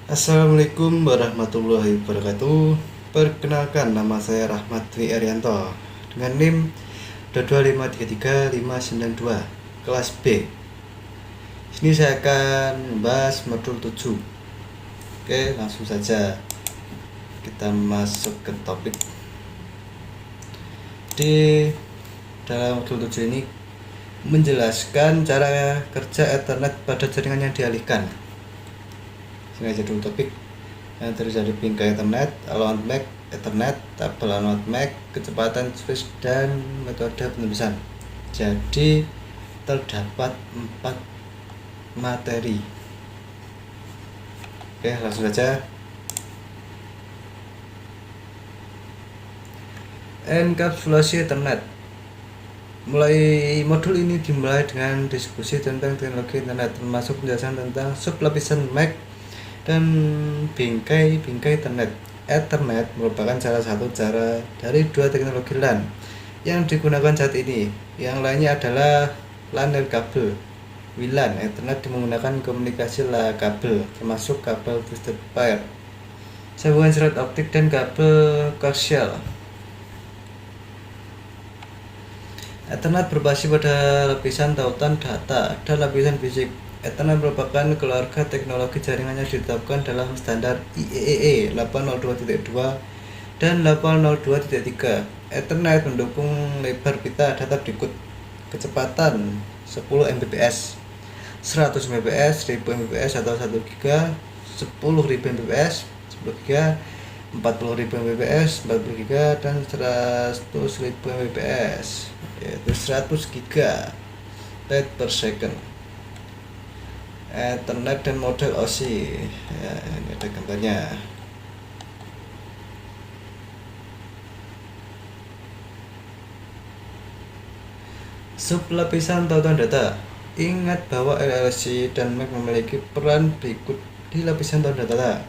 Assalamualaikum warahmatullahi wabarakatuh. Perkenalkan, nama saya Rahmat Dwi Arianto dengan NIM 225335592 kelas B. Sini saya akan membahas modul 7. Oke, langsung saja kita masuk ke topik. Di dalam modul 7 ini menjelaskan cara kerja Ethernet pada jaringan yang dialihkan. Sengaja dulu topik yang terjadi bingkai Ethernet, allowed MAC, Ethernet, tabel allowed MAC, kecepatan switch, dan metode penembusan. Jadi terdapat 4 materi. Oke, langsung saja. Enkapsulasi Ethernet. Modul ini dimulai dengan diskusi tentang teknologi Internet, termasuk penjelasan tentang sublapisan MAC dan bingkai Ethernet. Ethernet merupakan salah satu cara dari 2 teknologi LAN yang digunakan saat ini. Yang lainnya adalah LAN kabel. WLAN Ethernet menggunakan komunikasi kabel, termasuk kabel twisted pair, sambungan serat optik, dan kabel koaksial. Ethernet berbasis pada lapisan tautan data dan lapisan fisik. Ethernet merupakan keluarga teknologi jaringan yang ditetapkan dalam standar IEEE 802.2 dan 802.3. Ethernet mendukung lebar pita data berikut: kecepatan 10 Mbps, 100 Mbps, 1000 Mbps atau 1 GB, 10.000 Mbps, 10 GB, 40.000 Mbps, 40 GB, dan 100.000 Mbps, yaitu 100 GB per second. Ethernet dan model OSI ya, ini ada gambarnya. Sublapisan tautan data. Ingat bahwa LLC dan MAC memiliki peran berikut di lapisan tautan data.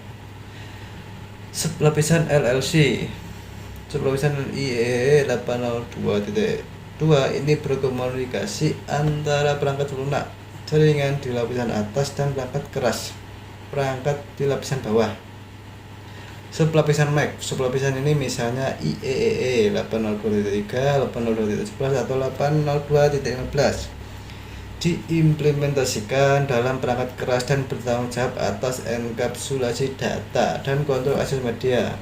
Sublapisan LLC, sublapisan IEEE 802.2 ini berkomunikasi antara perangkat lunak jaringan di lapisan atas dan perangkat keras perangkat di lapisan bawah. Sublapisan MAC, sublapisan ini misalnya IEEE 802.3, 802.11 atau 802.15 diimplementasikan dalam perangkat keras dan bertanggung jawab atas enkapsulasi data dan kontrol akses media.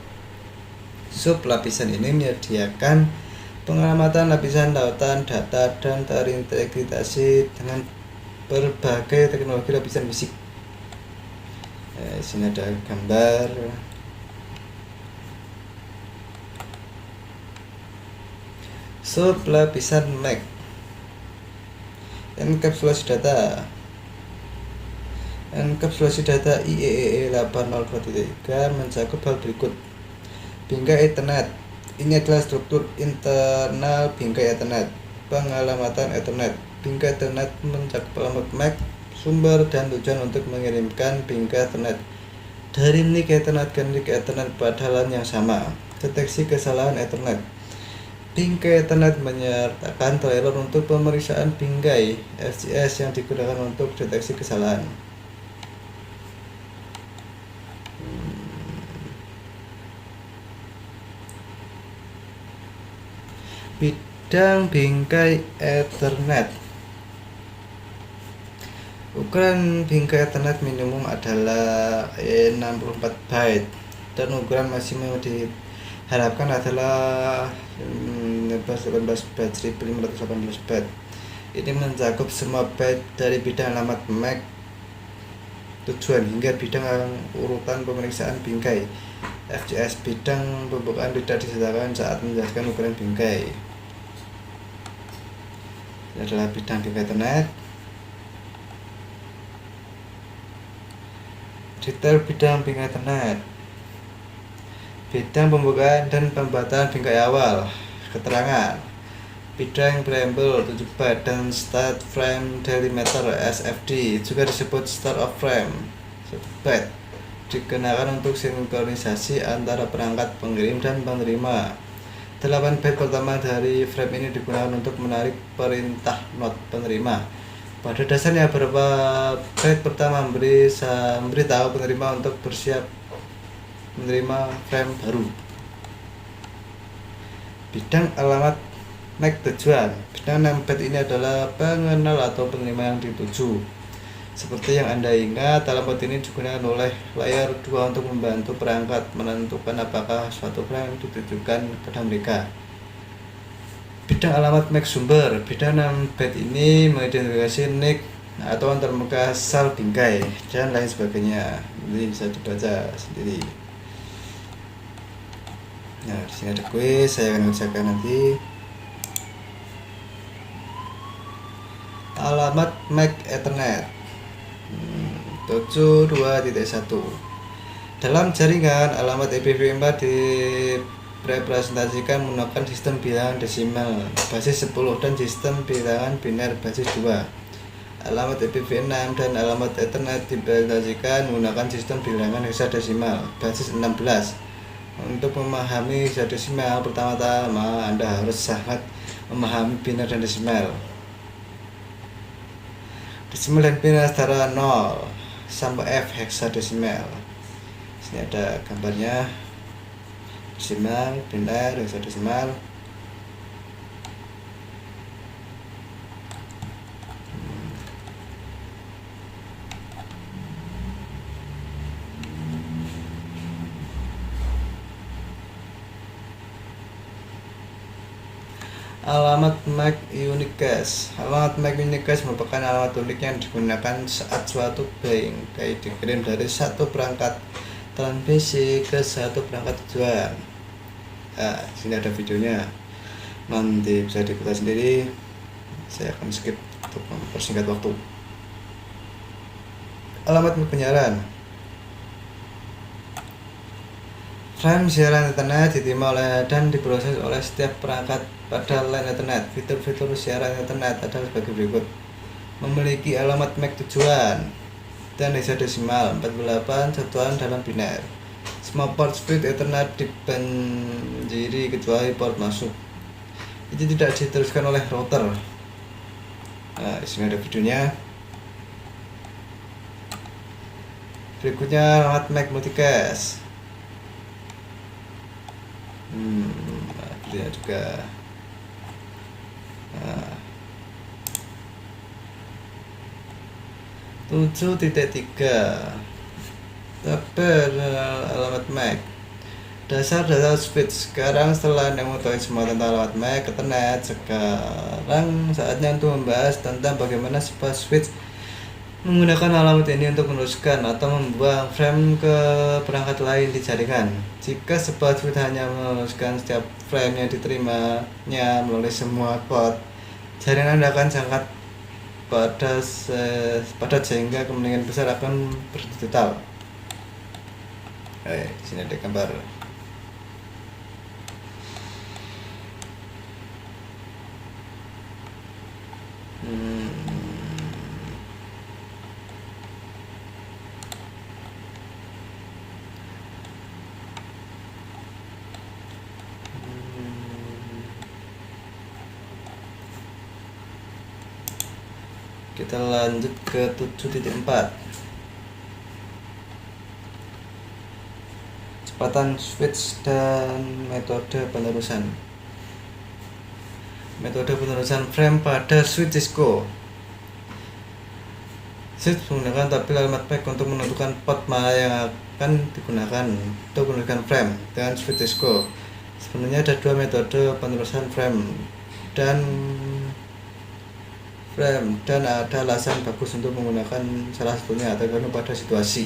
Sublapisan ini menyediakan pengamatan lapisan tautan data dan terintegrasi dengan berbagai teknologi lapisan fisik. Sini ada gambar. Sublapisan MAC, enkapsulasi data. Enkapsulasi data IEEE 802.3 mencakup hal berikut: bingkai Ethernet. Ini adalah struktur internal bingkai Ethernet. Pengalamatan Ethernet. Bingkai Ethernet mencakup alamat MAC, sumber, dan tujuan untuk mengirimkan bingkai Ethernet dari NIC Ethernet ke NIC Ethernet pada LAN yang sama. Deteksi kesalahan Ethernet. Bingkai Ethernet menyertakan trailer untuk pemeriksaan bingkai FCS yang digunakan untuk deteksi kesalahan. Bidang bingkai Ethernet. Ukuran bingkai Ethernet minimum adalah 64 byte dan ukuran maksimum diharapkan adalah 18 byte, 1518 byte. Ini mencakup semua byte dari bidang alamat MAC tujuan hingga bidang urutan pemeriksaan bingkai FCS. Bidang pembukaan tidak disertakan saat menjelaskan ukuran bingkai. Ini adalah bidang bingkai Ethernet. Detail bidang bingkai Ethernet. Bidang pembukaan dan pembatasan bingkai awal. Keterangan. Bidang preamble 7 byte dan start frame delimiter SFD, juga disebut start of frame 1 byte, digunakan untuk sinkronisasi antara perangkat pengirim dan penerima. 8 byte pertama dari frame ini digunakan untuk menarik perintah not penerima. Pada dasarnya beberapa byte pertama memberitahu penerima untuk bersiap menerima frame baru. Bidang alamat MAC tujuan. Bidang 6 byte ini adalah pengenal atau penerima yang dituju. Seperti yang Anda ingat, alamat ini digunakan oleh layer 2 untuk membantu perangkat menentukan apakah suatu frame ditujukan pada mereka. Bidang alamat MAC sumber. Bidang 6 byte ini mengidentifikasi NIC atau antarmuka asal bingkai dan lain sebagainya. Ini bisa dibaca sendiri. Nah, di sini ada kuis, saya akan kerjakan nanti. Alamat MAC Ethernet 72.1. Dalam jaringan, alamat IPv4 direpresentasikan menggunakan sistem bilangan desimal basis 10 dan sistem bilangan biner basis 2. Alamat IPv6 dan alamat Ethernet direpresentasikan menggunakan sistem bilangan hexadesimal basis 16. Untuk memahami hexadesimal, pertama-tama Anda harus sangat memahami biner dan desimal. Desimal dan biner setara 0 sampai F hexadesimal. Sini ada gambarnya. Desimal, biner, hexadesimal. Alamat MAC unique cache. Alamat MAC unique cache merupakan alamat unik yang digunakan saat suatu bingkai dikirim dari satu perangkat transmisi ke satu perangkat tujuan. Nah, sini ada videonya. Nanti bisa diikuti sendiri. Saya akan skip untuk mempersingkat waktu. Alamat penyiaran. Frame siaran internet diterima oleh dan diproses oleh setiap perangkat pada line internet. Fitur-fitur siaran internet adalah sebagai berikut: memiliki alamat MAC tujuan dan hexadesimal 48 satuan dalam biner. Semua port switch Ethernet dibanjiri kecuali port masuk. Itu tidak diteruskan oleh router. Nah, di sini ada videonya. Berikutnya alamat MAC multicast. Lihat juga. Nah, 7.3 tabel alamat MAC. Dasar switch. Sekarang setelah Anda mengetahui semua tentang alamat MAC Ethernet, sekarang saatnya untuk membahas tentang bagaimana sebuah switch menggunakan alamat ini untuk meneruskan atau membuang frame ke perangkat lain di jaringan. Jika sebuah switch hanya meneruskan setiap frame yang diterimanya melalui semua port, jaringan Anda akan sangat padat sehingga kemungkinan besar akan berhenti total. Di sini ada gambar. Kita lanjut ke 7.4. Kecepatan switch dan metode penerusan. Metode penerusan frame pada switch Cisco. Switch menggunakan tabel alamat MAC untuk menentukan port mana yang akan digunakan untuk meneruskan frame dengan switch Cisco. Sebenarnya ada dua metode penerusan frame dan ada alasan bagus untuk menggunakan salah satunya tergantung pada situasi.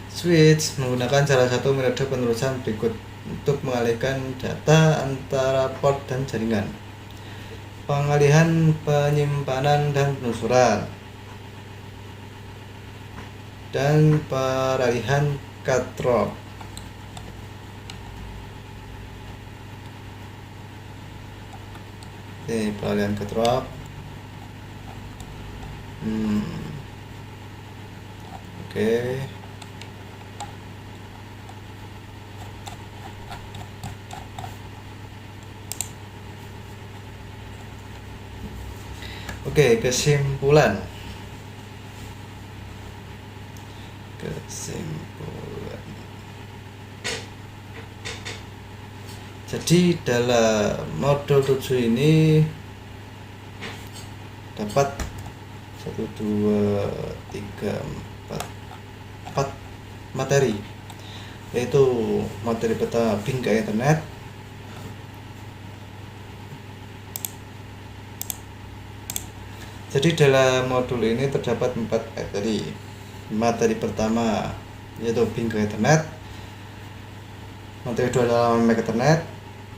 Switch menggunakan salah satu metode penerusan berikut untuk mengalihkan data antara port dan jaringan: pengalihan, penyimpanan, dan penelusuran, dan peralihan cut drop. Ini peralihan cut drop. Oke. Oke, kesimpulan. Kesimpulan. Jadi dalam modul 7 ini dapat 1, 2, 3, 4 materi, yaitu materi pertama ping ke internet, jadi dalam modul ini terdapat 4 materi. Materi pertama yaitu ping ke internet, materi kedua adalah MAC internet,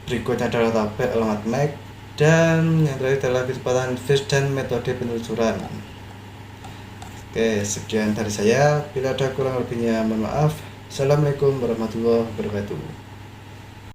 berikutnya adalah tabel alamat MAC, dan yang terakhir adalah kecepatan flash dan metode penelusuran. Oke, sekian dari saya. Bila ada kurang lebihnya mohon maaf. Assalamualaikum warahmatullahi wabarakatuh.